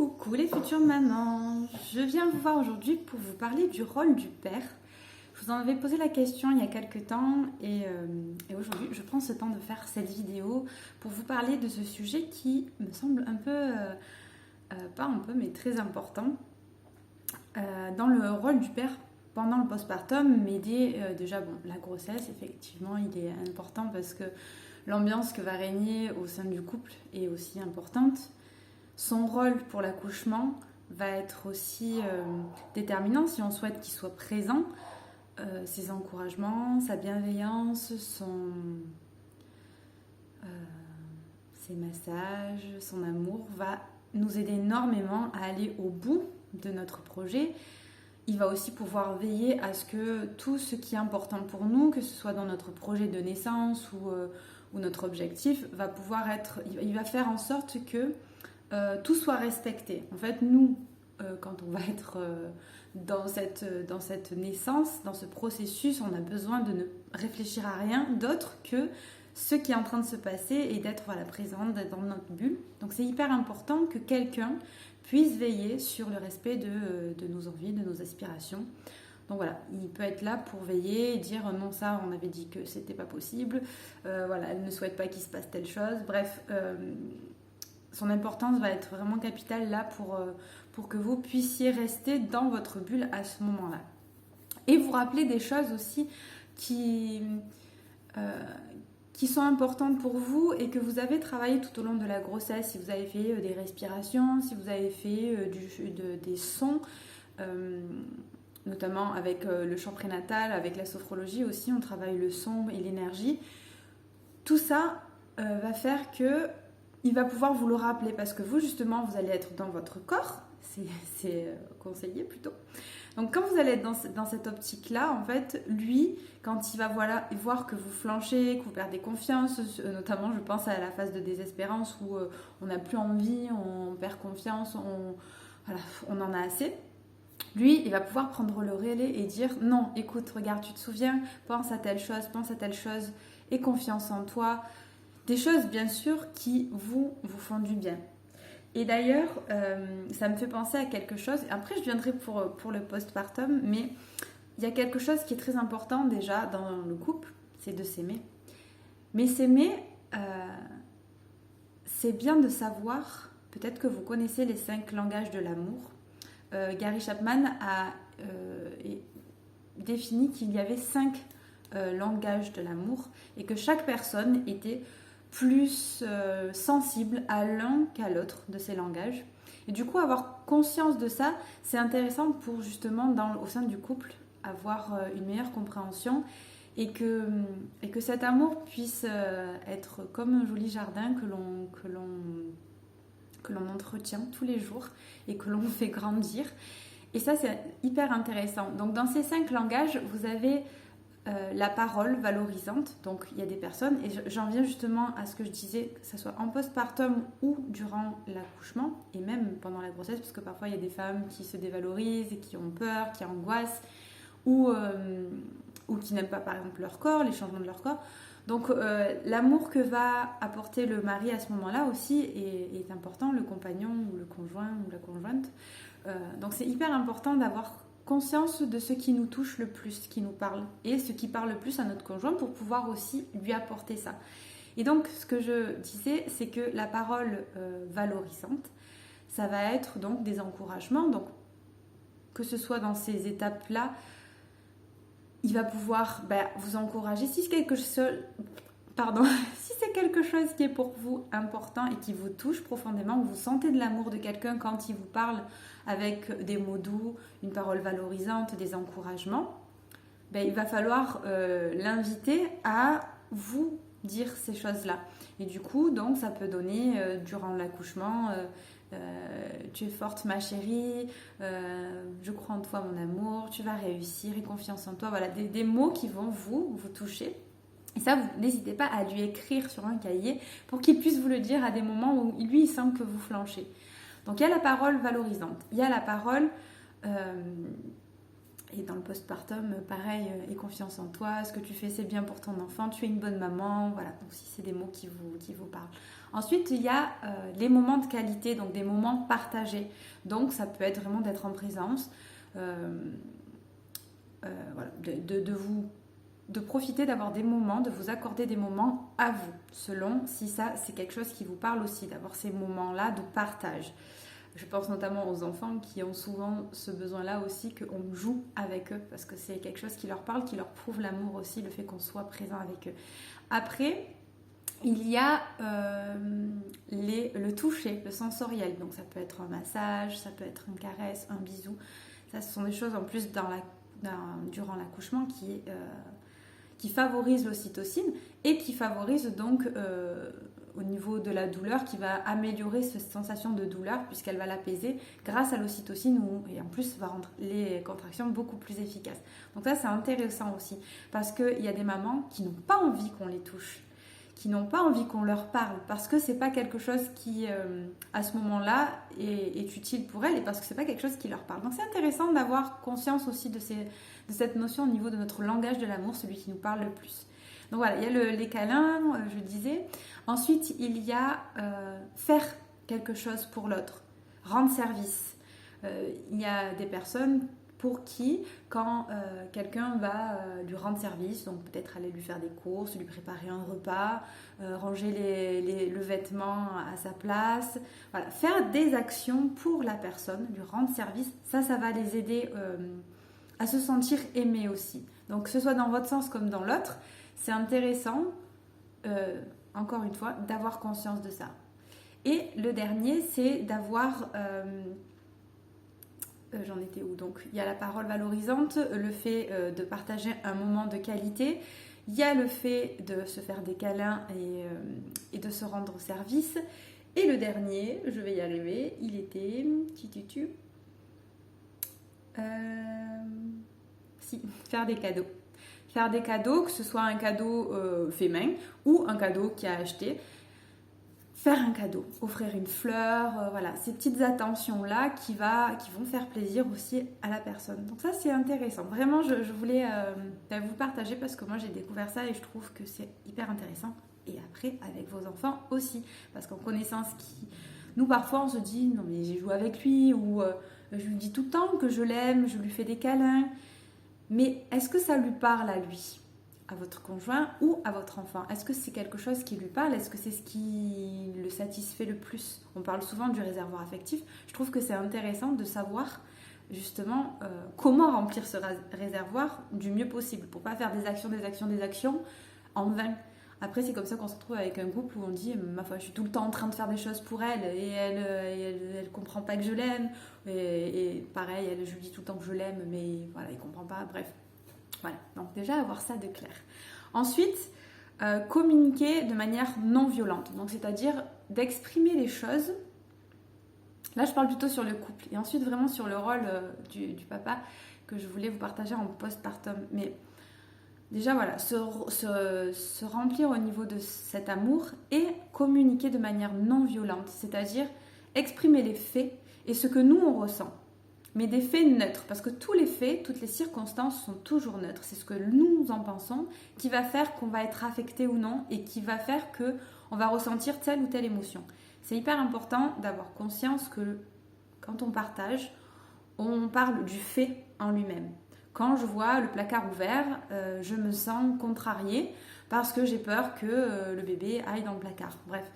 Coucou les futures mamans, je viens vous voir aujourd'hui pour vous parler du rôle du père. Je vous en avais posé la question il y a quelques temps et aujourd'hui je prends ce temps de faire cette vidéo pour vous parler de ce sujet qui me semble un peu, pas un peu mais très important dans le rôle du père pendant le postpartum, mais déjà la grossesse effectivement il est important parce que l'ambiance que va régner au sein du couple est aussi importante. Son rôle pour l'accouchement va être aussi déterminant si on souhaite qu'il soit présent. Ses encouragements, sa bienveillance, ses massages, son amour va nous aider énormément à aller au bout de notre projet. Il va aussi pouvoir veiller à ce que tout ce qui est important pour nous, que ce soit dans notre projet de naissance ou notre objectif, va pouvoir être... Il va faire en sorte que tout soit respecté. En fait, nous, quand on va être dans cette naissance, dans ce processus, on a besoin de ne réfléchir à rien d'autre que ce qui est en train de se passer et d'être présente dans notre bulle. Donc c'est hyper important que quelqu'un puisse veiller sur le respect de nos envies, de nos aspirations. Donc voilà, il peut être là pour veiller et dire non, ça on avait dit que c'était pas possible, elle ne souhaite pas qu'il se passe telle chose, bref. Son importance va être vraiment capitale là pour que vous puissiez rester dans votre bulle à ce moment-là. Et vous rappeler des choses aussi qui sont importantes pour vous et que vous avez travaillé tout au long de la grossesse. Si vous avez fait des respirations, si vous avez fait des sons, notamment avec le chant prénatal, avec la sophrologie aussi, on travaille le son et l'énergie. Tout ça va faire que il va pouvoir vous le rappeler parce que vous, justement, vous allez être dans votre corps, c'est conseillé plutôt. Donc, quand vous allez être dans cette optique-là, en fait, lui, quand il va voir que vous flanchez, que vous perdez confiance, notamment, je pense à la phase de désespérance où on n'a plus envie, on perd confiance, on en a assez. Lui, il va pouvoir prendre le relais et dire « Non, écoute, regarde, tu te souviens, pense à telle chose, aie confiance en toi. » Des choses, bien sûr, qui vous font du bien. Et d'ailleurs, ça me fait penser à quelque chose. Après, je viendrai pour le postpartum, mais il y a quelque chose qui est très important déjà dans le couple, c'est de s'aimer. Mais s'aimer, c'est bien de savoir, peut-être que vous connaissez les 5 langages de l'amour. Gary Chapman a défini qu'il y avait 5 langages de l'amour et que chaque personne était plus sensible à l'un qu'à l'autre de ces langages. Et du coup, avoir conscience de ça, c'est intéressant pour justement, au sein du couple, avoir une meilleure compréhension et que cet amour puisse être comme un joli jardin que l'on entretient tous les jours et que l'on fait grandir. Et ça, c'est hyper intéressant. Donc, dans ces 5 langages, vous avez la parole valorisante. Donc il y a des personnes, et j'en viens justement à ce que je disais, que ce soit en postpartum ou durant l'accouchement, et même pendant la grossesse, parce que parfois il y a des femmes qui se dévalorisent et qui ont peur, qui angoissent, ou qui n'aiment pas par exemple leur corps, les changements de leur corps. Donc l'amour que va apporter le mari à ce moment-là aussi est important, le compagnon ou le conjoint ou la conjointe. Donc c'est hyper important d'avoir conscience de ce qui nous touche le plus, qui nous parle, et ce qui parle le plus à notre conjoint pour pouvoir aussi lui apporter ça. Et donc, ce que je disais, c'est que la parole valorisante, ça va être donc des encouragements. Donc, que ce soit dans ces étapes-là, il va pouvoir vous encourager. Si c'est quelque chose qui est pour vous important et qui vous touche profondément, ou vous sentez de l'amour de quelqu'un quand il vous parle avec des mots doux, une parole valorisante, des encouragements, il va falloir l'inviter à vous dire ces choses-là. Et du coup, donc, ça peut donner, durant l'accouchement, tu es forte ma chérie, je crois en toi mon amour, tu vas réussir, aie confiance en toi. Voilà, des mots qui vont vous toucher. Et ça, vous n'hésitez pas à lui écrire sur un cahier pour qu'il puisse vous le dire à des moments où lui, il sent que vous flanchez. Donc, il y a la parole valorisante. Il y a la parole Et dans le postpartum, pareil, aie confiance en toi, ce que tu fais c'est bien pour ton enfant, tu es une bonne maman, voilà, donc si c'est des mots qui vous parlent. Ensuite, il y a les moments de qualité, donc des moments partagés. Donc ça peut être vraiment d'être en présence, voilà, de profiter d'avoir des moments, de vous accorder des moments à vous, selon si ça c'est quelque chose qui vous parle aussi, d'avoir ces moments-là de partage. Je pense notamment aux enfants qui ont souvent ce besoin-là aussi, qu'on joue avec eux, parce que c'est quelque chose qui leur parle, qui leur prouve l'amour aussi, le fait qu'on soit présent avec eux. Après, il y a le toucher, le sensoriel. Donc ça peut être un massage, ça peut être une caresse, un bisou. Ça, ce sont des choses en plus durant l'accouchement qui favorisent l'ocytocine et qui favorisent donc au niveau de la douleur, qui va améliorer cette sensation de douleur puisqu'elle va l'apaiser grâce à l'ocytocine et en plus va rendre les contractions beaucoup plus efficaces. Donc ça c'est intéressant aussi parce qu'il y a des mamans qui n'ont pas envie qu'on les touche, qui n'ont pas envie qu'on leur parle parce que c'est pas quelque chose qui à ce moment-là est utile pour elles et parce que c'est pas quelque chose qui leur parle. Donc c'est intéressant d'avoir conscience aussi de cette notion au niveau de notre langage de l'amour, celui qui nous parle le plus. Donc voilà, il y a les câlins, je disais. Ensuite, il y a faire quelque chose pour l'autre, rendre service. Il y a des personnes pour qui, quand quelqu'un va lui rendre service, donc peut-être aller lui faire des courses, lui préparer un repas, ranger le vêtement à sa place, voilà, faire des actions pour la personne, lui rendre service, ça va les aider à se sentir aimés aussi. Donc que ce soit dans votre sens comme dans l'autre, c'est intéressant, encore une fois, d'avoir conscience de ça. Et le dernier, c'est d'avoir... j'en étais où? Donc, il y a la parole valorisante, le fait de partager un moment de qualité. Il y a le fait de se faire des câlins et de se rendre service. Et le dernier, je vais y arriver, il était... faire des cadeaux. Faire des cadeaux, que ce soit un cadeau fait main ou un cadeau qui a acheté. Faire un cadeau, offrir une fleur, voilà, ces petites attentions-là qui vont faire plaisir aussi à la personne. Donc ça, c'est intéressant. Vraiment, je voulais vous partager parce que moi, j'ai découvert ça et je trouve que c'est hyper intéressant. Et après, avec vos enfants aussi. Parce qu'en connaissant ce qui... Nous, parfois, on se dit, non mais j'ai joué avec lui ou je lui dis tout le temps que je l'aime, je lui fais des câlins. Mais est-ce que ça lui parle à lui, à votre conjoint ou à votre enfant? Est-ce que c'est quelque chose qui lui parle? Est-ce que c'est ce qui le satisfait le plus? On parle souvent du réservoir affectif. Je trouve que c'est intéressant de savoir justement comment remplir ce réservoir du mieux possible pour pas faire des actions en vain. Après, c'est comme ça qu'on se retrouve avec un couple où on dit ma foi, je suis tout le temps en train de faire des choses pour elle et elle comprend pas que je l'aime. Et pareil, je lui dis tout le temps que je l'aime, mais voilà, il comprend pas. Bref, voilà. Donc déjà avoir ça de clair. Ensuite, communiquer de manière non violente. Donc c'est-à-dire d'exprimer les choses. Là, je parle plutôt sur le couple et ensuite vraiment sur le rôle du papa que je voulais vous partager en postpartum. Mais déjà, voilà, se remplir au niveau de cet amour et communiquer de manière non violente, c'est-à-dire exprimer les faits et ce que nous, on ressent. Mais des faits neutres, parce que tous les faits, toutes les circonstances sont toujours neutres. C'est ce que nous en pensons qui va faire qu'on va être affecté ou non et qui va faire qu'on va ressentir telle ou telle émotion. C'est hyper important d'avoir conscience que quand on partage, on parle du fait en lui-même. Quand je vois le placard ouvert, je me sens contrariée parce que j'ai peur que le bébé aille dans le placard. Bref,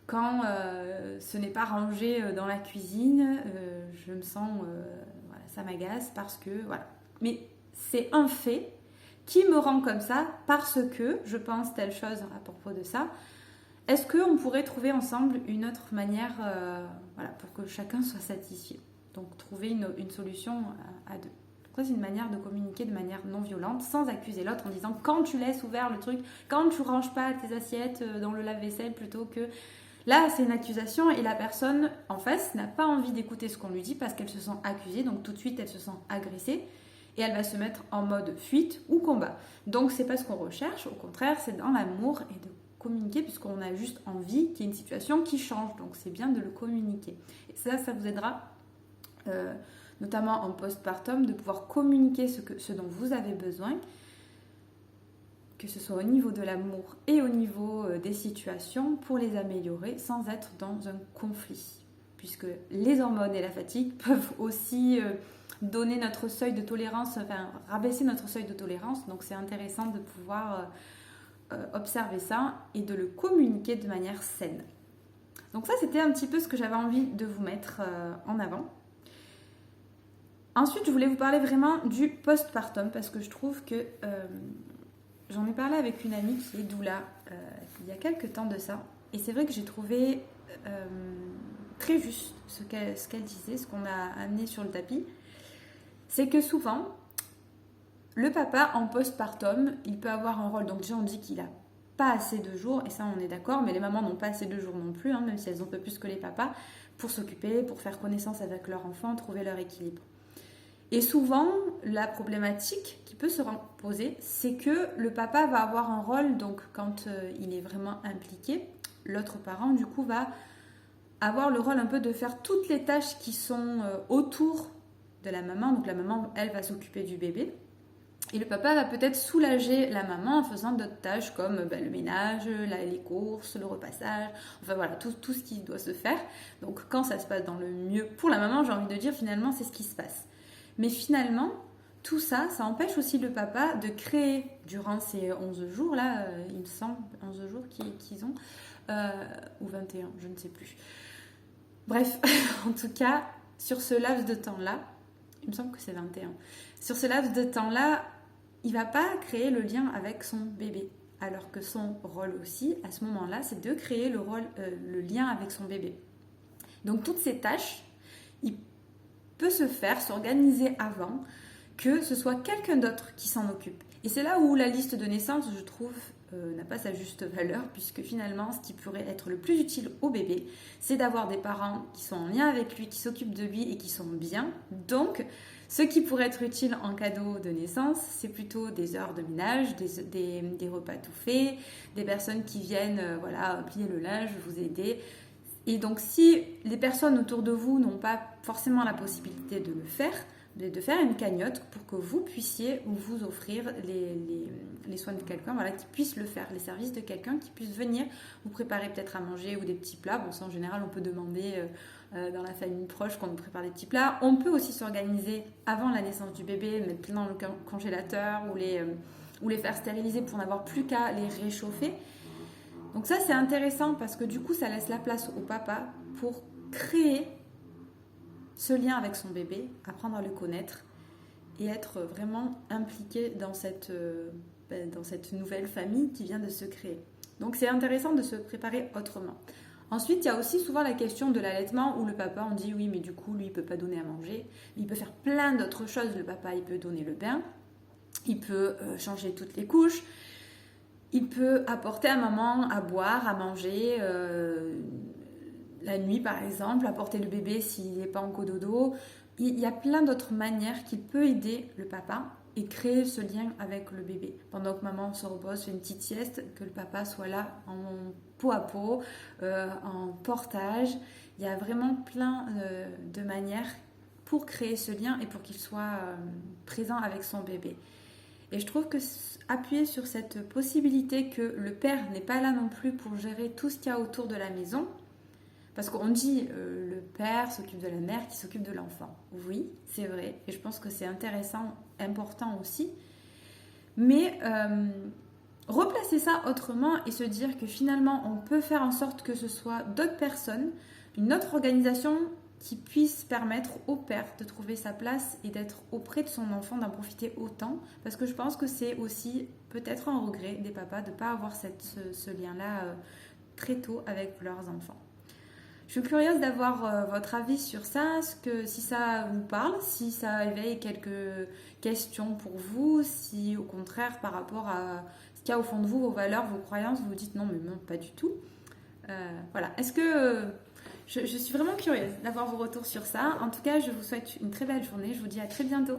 quand ce n'est pas rangé dans la cuisine, je me sens, voilà, ça m'agace parce que, voilà. Mais c'est un fait qui me rend comme ça parce que je pense telle chose à propos de ça. Est-ce qu'on pourrait trouver ensemble une autre manière voilà, pour que chacun soit satisfait? Donc trouver une solution à deux. Ça, c'est une manière de communiquer de manière non violente, sans accuser l'autre en disant quand tu laisses ouvert le truc, quand tu ranges pas tes assiettes dans le lave-vaisselle plutôt que... Là, c'est une accusation et la personne en face n'a pas envie d'écouter ce qu'on lui dit parce qu'elle se sent accusée, donc tout de suite elle se sent agressée et elle va se mettre en mode fuite ou combat. Donc c'est pas ce qu'on recherche, au contraire, c'est dans l'amour et de communiquer puisqu'on a juste envie qu'il y ait une situation qui change, donc c'est bien de le communiquer. Et ça vous aidera notamment en postpartum, de pouvoir communiquer ce dont vous avez besoin, que ce soit au niveau de l'amour et au niveau des situations, pour les améliorer sans être dans un conflit. Puisque les hormones et la fatigue peuvent aussi donner notre seuil de tolérance, enfin rabaisser notre seuil de tolérance. Donc c'est intéressant de pouvoir observer ça et de le communiquer de manière saine. Donc ça, c'était un petit peu ce que j'avais envie de vous mettre en avant. Ensuite, je voulais vous parler vraiment du postpartum parce que je trouve que j'en ai parlé avec une amie qui est doula il y a quelques temps de ça. Et c'est vrai que j'ai trouvé très juste ce qu'elle disait, ce qu'on a amené sur le tapis. C'est que souvent, le papa en postpartum, il peut avoir un rôle. Donc déjà, on dit qu'il a pas assez de jours, et ça on est d'accord, mais les mamans n'ont pas assez de jours non plus, même si elles ont un peu plus que les papas, pour s'occuper, pour faire connaissance avec leur enfant, trouver leur équilibre. Et souvent, la problématique qui peut se poser, c'est que le papa va avoir un rôle, donc quand il est vraiment impliqué, l'autre parent du coup va avoir le rôle un peu de faire toutes les tâches qui sont autour de la maman. Donc la maman, elle va s'occuper du bébé. Et le papa va peut-être soulager la maman en faisant d'autres tâches comme le ménage, les courses, le repassage, enfin voilà, tout ce qui doit se faire. Donc quand ça se passe dans le mieux pour la maman, j'ai envie de dire finalement c'est ce qui se passe. Mais finalement, tout ça, ça empêche aussi le papa de créer durant ces 11 jours là, il me semble, 11 jours qu'ils ont, ou 21, je ne sais plus. Bref, en tout cas, sur ce laps de temps-là, il me semble que c'est 21. Sur ce laps de temps-là, il ne va pas créer le lien avec son bébé. Alors que son rôle aussi, à ce moment-là, c'est de créer le lien avec son bébé. Donc toutes ces tâches, il peut s'organiser avant que ce soit quelqu'un d'autre qui s'en occupe. Et c'est là où la liste de naissance, je trouve, n'a pas sa juste valeur, puisque finalement, ce qui pourrait être le plus utile au bébé, c'est d'avoir des parents qui sont en lien avec lui, qui s'occupent de lui et qui sont bien. Donc, ce qui pourrait être utile en cadeau de naissance, c'est plutôt des heures de ménage, des repas tout faits, des personnes qui viennent plier le linge, vous aider. Et donc, si les personnes autour de vous n'ont pas forcément la possibilité de le faire, de faire une cagnotte pour que vous puissiez vous offrir les soins de quelqu'un, qui puisse le faire, les services de quelqu'un qui puisse venir vous préparer peut-être à manger ou des petits plats. Bon, ça en général, on peut demander dans la famille proche qu'on nous prépare des petits plats. On peut aussi s'organiser avant la naissance du bébé, mettre plein dans le congélateur ou les faire stériliser pour n'avoir plus qu'à les réchauffer. Donc ça, c'est intéressant parce que du coup, ça laisse la place au papa pour créer ce lien avec son bébé, apprendre à le connaître et être vraiment impliqué dans cette nouvelle famille qui vient de se créer. Donc c'est intéressant de se préparer autrement. Ensuite, il y a aussi souvent la question de l'allaitement où le papa, on dit oui, mais du coup, lui, il ne peut pas donner à manger. Il peut faire plein d'autres choses. Le papa, il peut donner le bain, il peut changer toutes les couches, il peut apporter à maman à boire, à manger, la nuit par exemple, apporter le bébé s'il n'est pas en cododo. Il y a plein d'autres manières qu'il peut aider le papa et créer ce lien avec le bébé. Pendant que maman se repose, fait une petite sieste, que le papa soit là en peau à peau, en portage. Il y a vraiment plein de manières pour créer ce lien et pour qu'il soit présent avec son bébé. Et je trouve que appuyer sur cette possibilité que le père n'est pas là non plus pour gérer tout ce qu'il y a autour de la maison, parce qu'on dit le père s'occupe de la mère qui s'occupe de l'enfant. Oui, c'est vrai, et je pense que c'est intéressant, important aussi. Mais replacer ça autrement et se dire que finalement, on peut faire en sorte que ce soit d'autres personnes, une autre organisation qui puisse permettre au père de trouver sa place et d'être auprès de son enfant, d'en profiter autant. Parce que je pense que c'est aussi peut-être un regret des papas de ne pas avoir ce lien-là très tôt avec leurs enfants. Je suis curieuse d'avoir votre avis sur ça, si ça vous parle, si ça éveille quelques questions pour vous, si au contraire par rapport à ce qu'il y a au fond de vous, vos valeurs, vos croyances, vous vous dites non mais non, pas du tout. Voilà, est-ce que... je suis vraiment curieuse d'avoir vos retours sur ça. En tout cas, je vous souhaite une très belle journée, je vous dis à très bientôt.